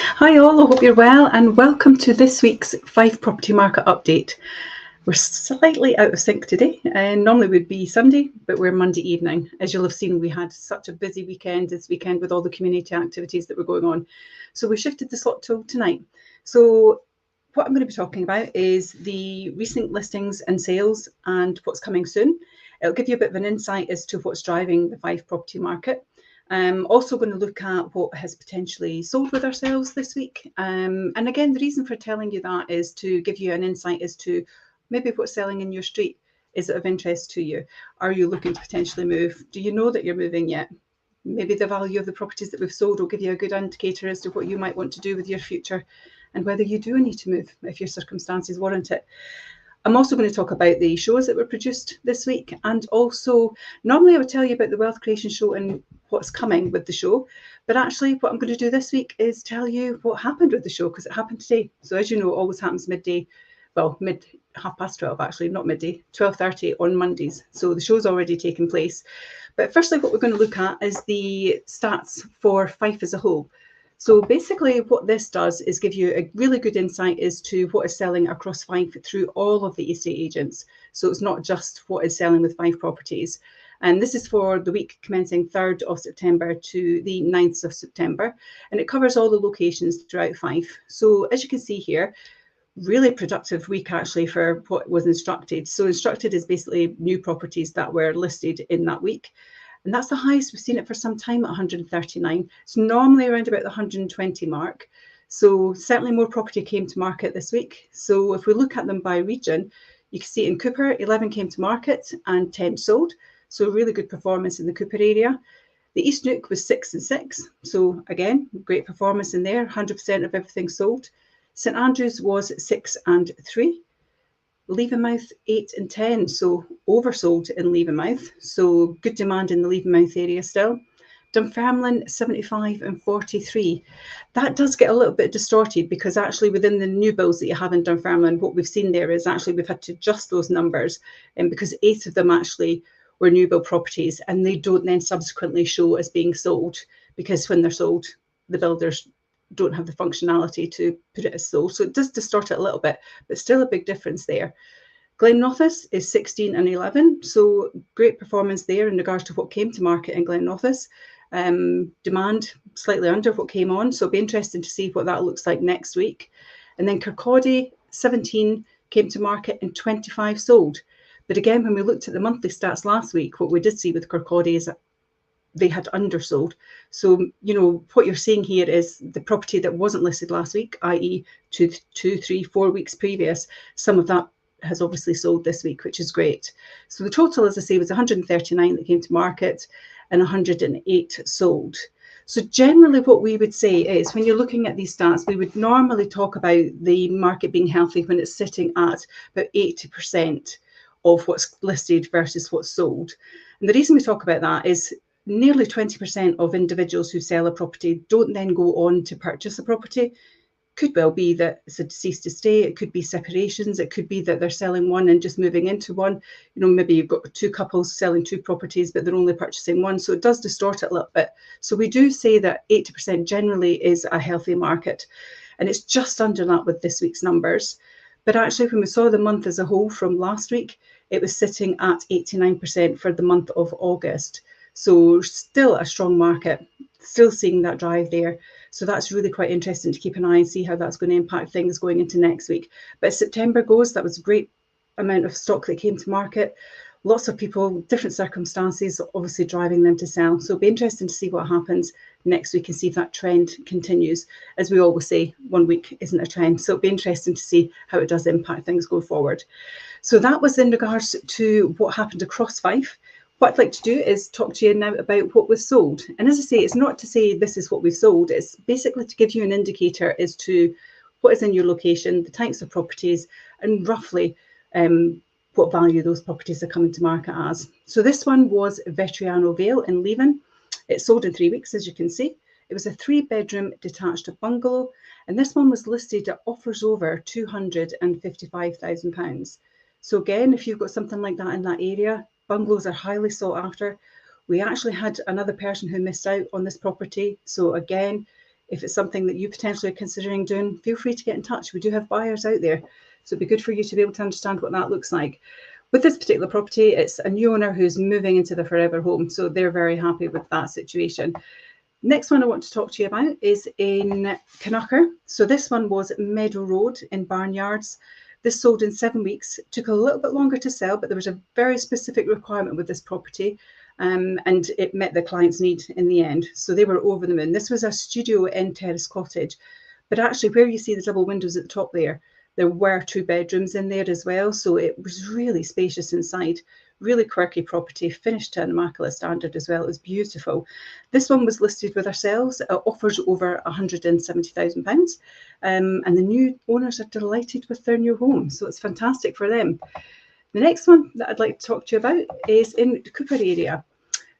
Hi all, I hope you're well and welcome to this week's Fife Property Market Update. We're slightly out of sync today, and normally would be Sunday, but we're Monday evening. As you'll have seen, we had such a busy weekend this weekend with all the community activities that were going on. So we shifted the slot till tonight. So what I'm going to be talking about is the recent listings and sales and what's coming soon. It'll give you a bit of an insight as to what's driving the Fife property market. I'm also going to look at what has potentially sold with ourselves this week. And again, the reason for telling you that is to give you an insight as to maybe what's selling in your street. Is it of interest to you? Are you looking to potentially move? Do you know that you're moving yet? Maybe the value of the properties that we've sold will give you a good indicator as to what you might want to do with your future and whether you do need to move if your circumstances warrant it. I'm also going to talk about the shows that were produced this week, and also normally I would tell you about the wealth creation show and what's coming with the show, but actually what I'm going to do this week is tell you what happened with the show, because it happened today. So as you know, it always happens midday, well, mid 12:30 actually, not midday, 12:30 on Mondays. So the show's already taken place. But firstly, what we're going to look at is the stats for Fife as a whole. So basically what this does is give you a really good insight as to what is selling across Fife through all of the estate agents. So it's not just what is selling with Fife Properties. And this is for the week commencing 3rd of September to the 9th of September. And it covers all the locations throughout Fife. So as you can see here, really productive week actually for what was instructed. So instructed is basically new properties that were listed in that week. And that's the highest we've seen it for some time at 139. It's normally around about the 120 mark. So certainly more property came to market this week. So if we look at them by region, you can see in Cooper, 11 came to market and 10 sold. So really good performance in the Cooper area. The East Nook was 6 and 6. So again, great performance in there, 100% of everything sold. St Andrews was 6 and 3. Leavenmouth 8 and 10, so oversold in Leavenmouth, so good demand in the Leavenmouth area still. Dunfermline 75 and 43. That does get a little bit distorted because actually within the new builds that you have in Dunfermline, what we've seen there is actually we've had to adjust those numbers, and because 8 of them actually were new build properties and they don't then subsequently show as being sold, because when they're sold the builders don't have the functionality to put it as sold. So it does distort it a little bit, but still a big difference there. Glenrothes is 16 and 11. So great performance there in regards to what came to market in Glenrothes. Demand slightly under what came on. So it'll be interesting to see what that looks like next week. And then Kirkcaldy, 17 came to market and 25 sold. But again, when we looked at the monthly stats last week, what we did see with Kirkcaldy is that they had undersold. So, you know, what you're seeing here is the property that wasn't listed last week, i.e. 2, 3, 4 weeks previous, some of that has obviously sold this week, which is great. So the total, as I say, was 139 that came to market and 108 sold. So generally what we would say is when you're looking at these stats, we would normally talk about the market being healthy when it's sitting at about 80% of what's listed versus what's sold. And the reason we talk about that is nearly 20% of individuals who sell a property don't then go on to purchase a property. Could well be that it's a deceased estate, it could be separations, it could be that they're selling one and just moving into one. You know, maybe you've got two couples selling two properties, but they're only purchasing one. So it does distort it a little bit. So we do say that 80% generally is a healthy market. And it's just under that with this week's numbers. But actually, when we saw the month as a whole from last week, it was sitting at 89% for the month of August. So still a strong market, still seeing that drive there. So that's really quite interesting to keep an eye and see how that's going to impact things going into next week. But as September goes, that was a great amount of stock that came to market. Lots of people, different circumstances, obviously driving them to sell. So it'll be interesting to see what happens next week and see if that trend continues. As we always say, 1 week isn't a trend. So it'll be interesting to see how it does impact things going forward. So that was in regards to what happened across Fife. What I'd like to do is talk to you now about what was sold. And as I say, it's not to say this is what we've sold. It's basically to give you an indicator as to what is in your location, the types of properties, and roughly what value those properties are coming to market as. So this one was Vetriano Vale in Leven. It sold in 3 weeks, as you can see. It was a 3-bedroom detached bungalow, and this one was listed at offers over £255,000. So again, if you've got something like that in that area, bungalows are highly sought after. We actually had another person who missed out on this property. So again, if it's something that you potentially are considering doing, feel free to get in touch. We do have buyers out there, so it'd be good for you to be able to understand what that looks like. With this particular property, it's a new owner who's moving into the forever home, so they're very happy with that situation. Next one I want to talk to you about is in Canucker. So this one was Meadow Road in Barnyards. This sold in 7 weeks. It took a little bit longer to sell, but there was a very specific requirement with this property, and it met the client's need in the end. So they were over the moon. This was a studio end terrace cottage, but actually where you see the double windows at the top there were 2 bedrooms in there as well. So it was really spacious inside. Really quirky property, finished to an immaculate standard as well. It was beautiful. This one was listed with ourselves. It offers over £170,000, and the new owners are delighted with their new home, so it's fantastic for them. The next one that I'd like to talk to you about is in the Cooper area.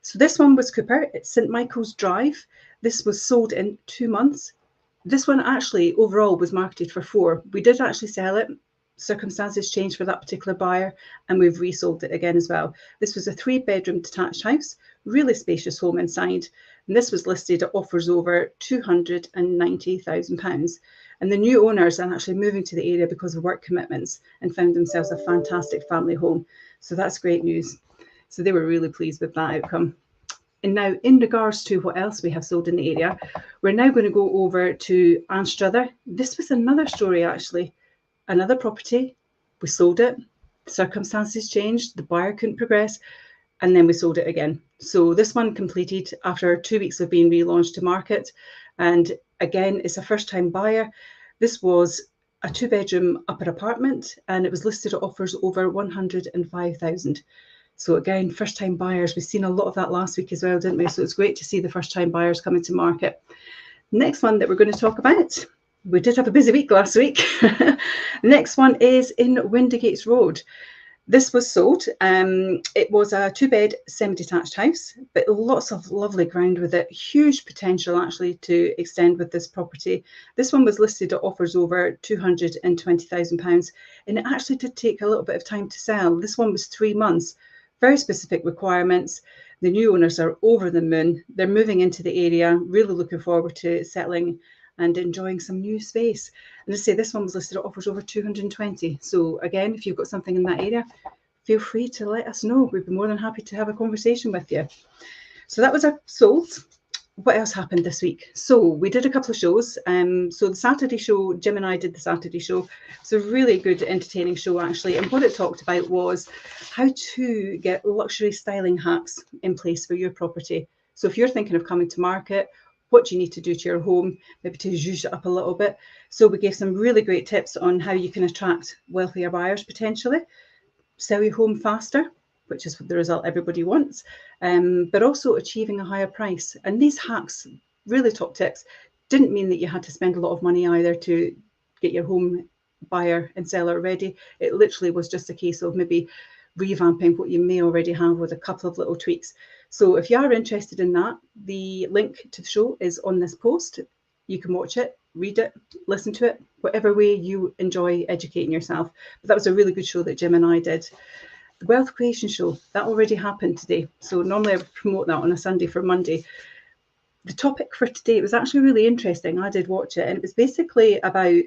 So this one was Cooper. It's St Michael's Drive. This was sold in 2 months. This one actually overall was marketed for 4. We did actually sell it. Circumstances changed for that particular buyer, and we've resold it again as well. This was a 3-bedroom detached house, really spacious home inside, and this was listed at offers over £290,000. And the new owners are actually moving to the area because of work commitments and found themselves a fantastic family home. So that's great news. So they were really pleased with that outcome. And now, in regards to what else we have sold in the area, we're now going to go over to Anstruther. This was another story actually. Another property, we sold it, circumstances changed, the buyer couldn't progress, and then we sold it again. So this one completed after 2 weeks of being relaunched to market, and again, it's a first-time buyer. This was a 2-bedroom upper apartment, and it was listed at offers over £105,000. So again, first-time buyers, we've seen a lot of that last week as well, didn't we? So it's great to see the first-time buyers coming to market. Next one that we're going to talk about, we did have a busy week last week. Next one is in Windigates Road. This was sold. It was a 2-bed semi-detached house, but lots of lovely ground with it. Huge potential actually to extend with this property. This one was listed at offers over £220,000, and it actually did take a little bit of time to sell. This one was 3 months. Very specific requirements. The new owners are over the moon. They're moving into the area, really looking forward to settling and enjoying some new space. And I say this one was listed at offers over 220. So again, if you've got something in that area, feel free to let us know. We'd be more than happy to have a conversation with you. So that was our sold. What else happened this week? So we did a couple of shows. So the Saturday show, Jim and I did the Saturday show. It's a really good, entertaining show actually. And what it talked about was how to get luxury styling hacks in place for your property. So if you're thinking of coming to market, what do you need to do to your home, maybe to zhuzh it up a little bit. So we gave some really great tips on how you can attract wealthier buyers potentially, sell your home faster, which is the result everybody wants, but also achieving a higher price. And these hacks, really top tips, didn't mean that you had to spend a lot of money either to get your home buyer and seller ready. It literally was just a case of maybe revamping what you may already have with a couple of little tweaks. So if you are interested in that, the link to the show is on this post. You can watch it, read it, listen to it, whatever way you enjoy educating yourself. But that was a really good show that Jim and I did. The Wealth Creation Show, that already happened today. So normally I would promote that on a Sunday for Monday. The topic for today was actually really interesting. I did watch it, and it was basically about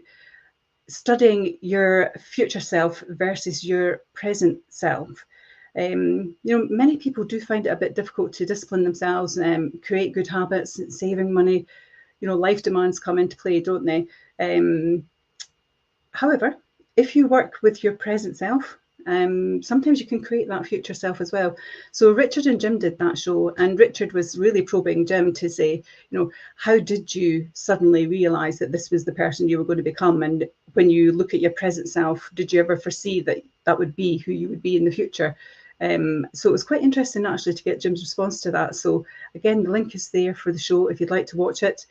studying your future self versus your present self. Many people do find it a bit difficult to discipline themselves and create good habits, saving money. Life demands come into play, don't they? However, if you work with your present self, sometimes you can create that future self as well. So Richard and Jim did that show, and Richard was really probing Jim to say, how did you suddenly realize that this was the person you were going to become? And when you look at your present self, did you ever foresee that that would be who you would be in the future? So it was quite interesting actually to get Jim's response to that. So again, the link is there for the show if you'd like to watch it.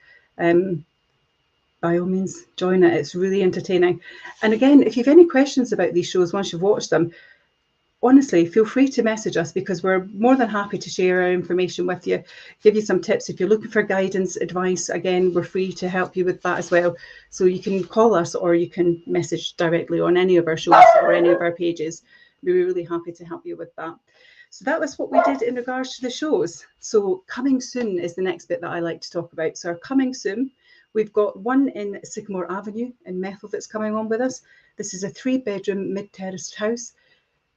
By all means, join it. It's really entertaining. And again, if you've any questions about these shows once you've watched them, honestly, feel free to message us, because we're more than happy to share our information with you, give you some tips. If you're looking for guidance, advice, again, we're free to help you with that as well. So you can call us or you can message directly on any of our shows or any of our pages. We're really happy to help you with that. So that was what we did in regards to the shows. So coming soon is the next bit that I like to talk about. So our coming soon, We've got one in Sycamore Avenue in Methil that's coming on with us. This is a 3-bedroom mid-terraced house.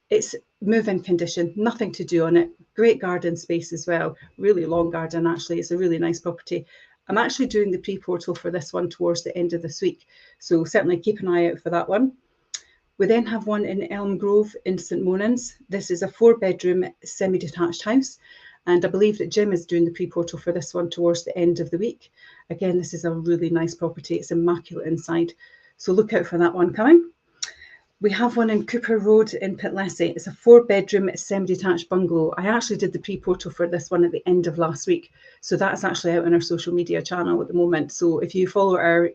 It's move-in condition, nothing to do on it. Great garden space as well. Really long garden, actually. It's a really nice property. I'm actually doing the pre-portal for this one towards the end of this week, so certainly keep an eye out for that one. We then have one in Elm Grove in St Monans. This is a 4-bedroom semi-detached house, and I believe that Jim is doing the pre-portal for this one towards the end of the week. Again, this is a really nice property. It's immaculate inside, so look out for that one coming. We have one in Cooper Road in Pitlessie. It's a 4-bedroom semi-detached bungalow. I actually did the pre-portal for this one at the end of last week, so that's actually out on our social media channel at the moment. So if you follow our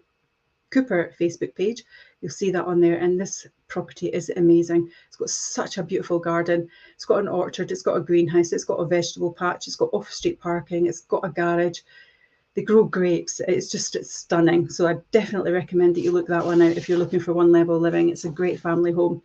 Cooper Facebook page, you'll see that on there, and this property is amazing. It's got such a beautiful garden. It's got an orchard, it's got a greenhouse, it's got a vegetable patch, it's got off-street parking, it's got a garage. They grow grapes. It's stunning. So I definitely recommend that you look that one out if you're looking for one level living. It's a great family home.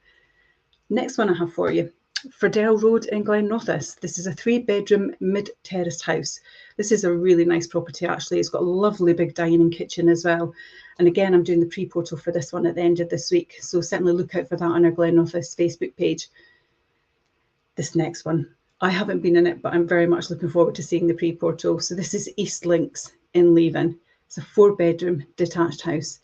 Next one I have for you, Ferdell Road in Glenrothes. This is a 3-bedroom mid-terraced house. This is a really nice property, actually. It's got a lovely big dining kitchen as well. And again, I'm doing the pre-portal for this one at the end of this week, so certainly look out for that on our Glenrothes Facebook page. This next one, I haven't been in it, but I'm very much looking forward to seeing the pre-portal. So this is East Links in Leven. It's a 4-bedroom detached house.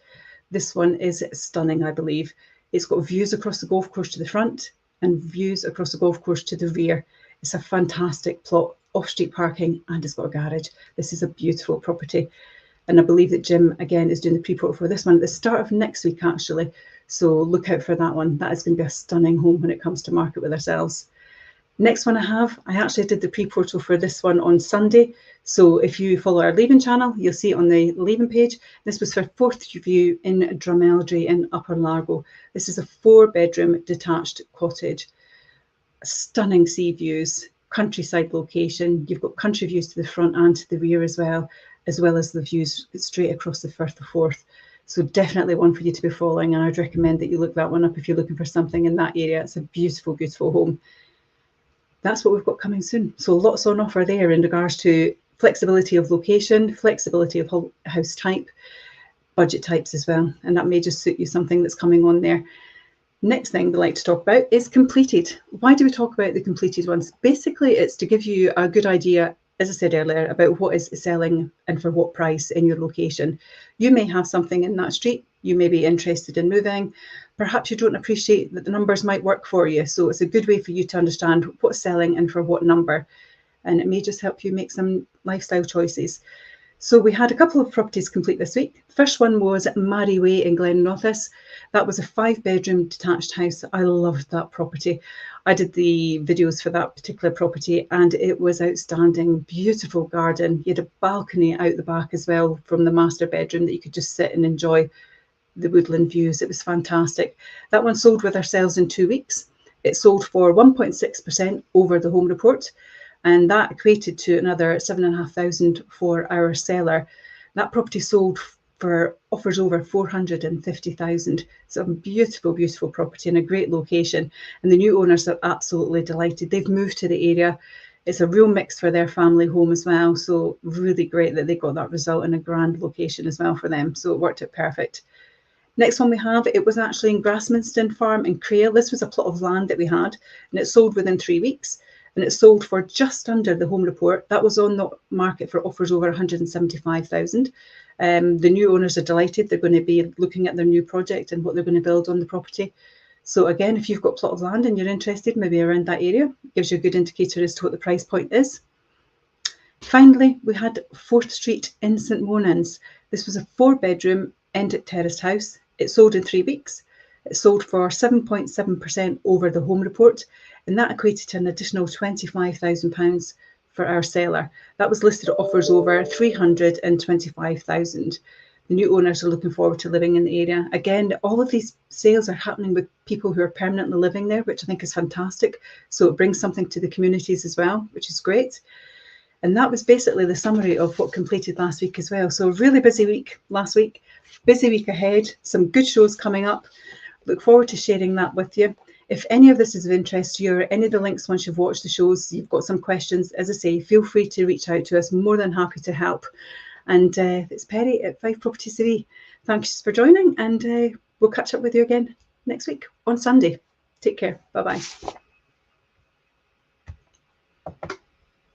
This one is stunning, I believe. It's got views across the golf course to the front and views across the golf course to the rear. It's a fantastic plot, off-street parking, and it's got a garage. This is a beautiful property. And I believe that Jim, again, is doing the pre-portal for this one at the start of next week, actually. So look out for that one. That is going to be a stunning home when it comes to market with ourselves. Next one I actually did the pre-portal for this one on Sunday. So if you follow our Leven channel, you'll see it on the Leven page. This was for Forthview in Drumeldry in Upper Largo. This is a 4-bedroom detached cottage. Stunning sea views, countryside location. You've got country views to the front and to the rear as well as the views straight across the Firth of Forth. So definitely one for you to be following, and I'd recommend that you look that one up if you're looking for something in that area. It's a beautiful, beautiful home. That's what we've got coming soon. So lots on offer there in regards to flexibility of location, flexibility of house type, budget types as well. And that may just suit you something that's coming on there. Next thing we like to talk about is completed. Why do we talk about the completed ones? Basically, it's to give you a good idea, as I said earlier, about what is selling and for what price in your location. You may have something in that street. You may be interested in moving. Perhaps you don't appreciate that the numbers might work for you. So it's a good way for you to understand what's selling and for what number. And it may just help you make some lifestyle choices. So we had a couple of properties complete this week. The first one was Mary Way in Glenrothes. That was a 5-bedroom detached house. I loved that property. I did the videos for that particular property and it was outstanding. Beautiful garden. You had a balcony out the back as well from the master bedroom that you could just sit and enjoy the woodland views. It was fantastic. That one sold with ourselves in 2 weeks. It sold for 1.6% over the home report, and that equated to another 7,500 for our seller. That property sold for offers over 450,000. It's a beautiful, beautiful property in a great location, and the new owners are absolutely delighted. They've moved to the area. It's a real mix for their family home as well, so really great that they got that result in a grand location as well for them. So it worked out perfect. Next one we have, it was actually in Grasminston Farm in Crail. This was a plot of land that we had, and it sold within 3 weeks, and it sold for just under the home report. That was on the market for offers over 175,000. The new owners are delighted. They're going to be looking at their new project and what they're going to build on the property. So again, if you've got a plot of land and you're interested, maybe around that area, it gives you a good indicator as to what the price point is. Finally, we had 4th Street in St Monans. This was a 4-bedroom end terraced house. It sold in 3 weeks. It sold for 7.7% over the home report, and that equated to an additional £25,000 for our seller. That was listed at offers over 325,000. The new owners are looking forward to living in the area. Again, all of these sales are happening with people who are permanently living there, which I think is fantastic. So it brings something to the communities as well, which is great. And that was basically the summary of what completed last week as well. So a really busy week last week, busy week ahead, some good shows coming up. Look forward to sharing that with you. If any of this is of interest to you, or any of the links once you've watched the shows, you've got some questions, as I say, feel free to reach out to us. More than happy to help. And it's Perry at Fife Properties today. Thanks for joining, and we'll catch up with you again next week on Sunday. Take care. Bye-bye.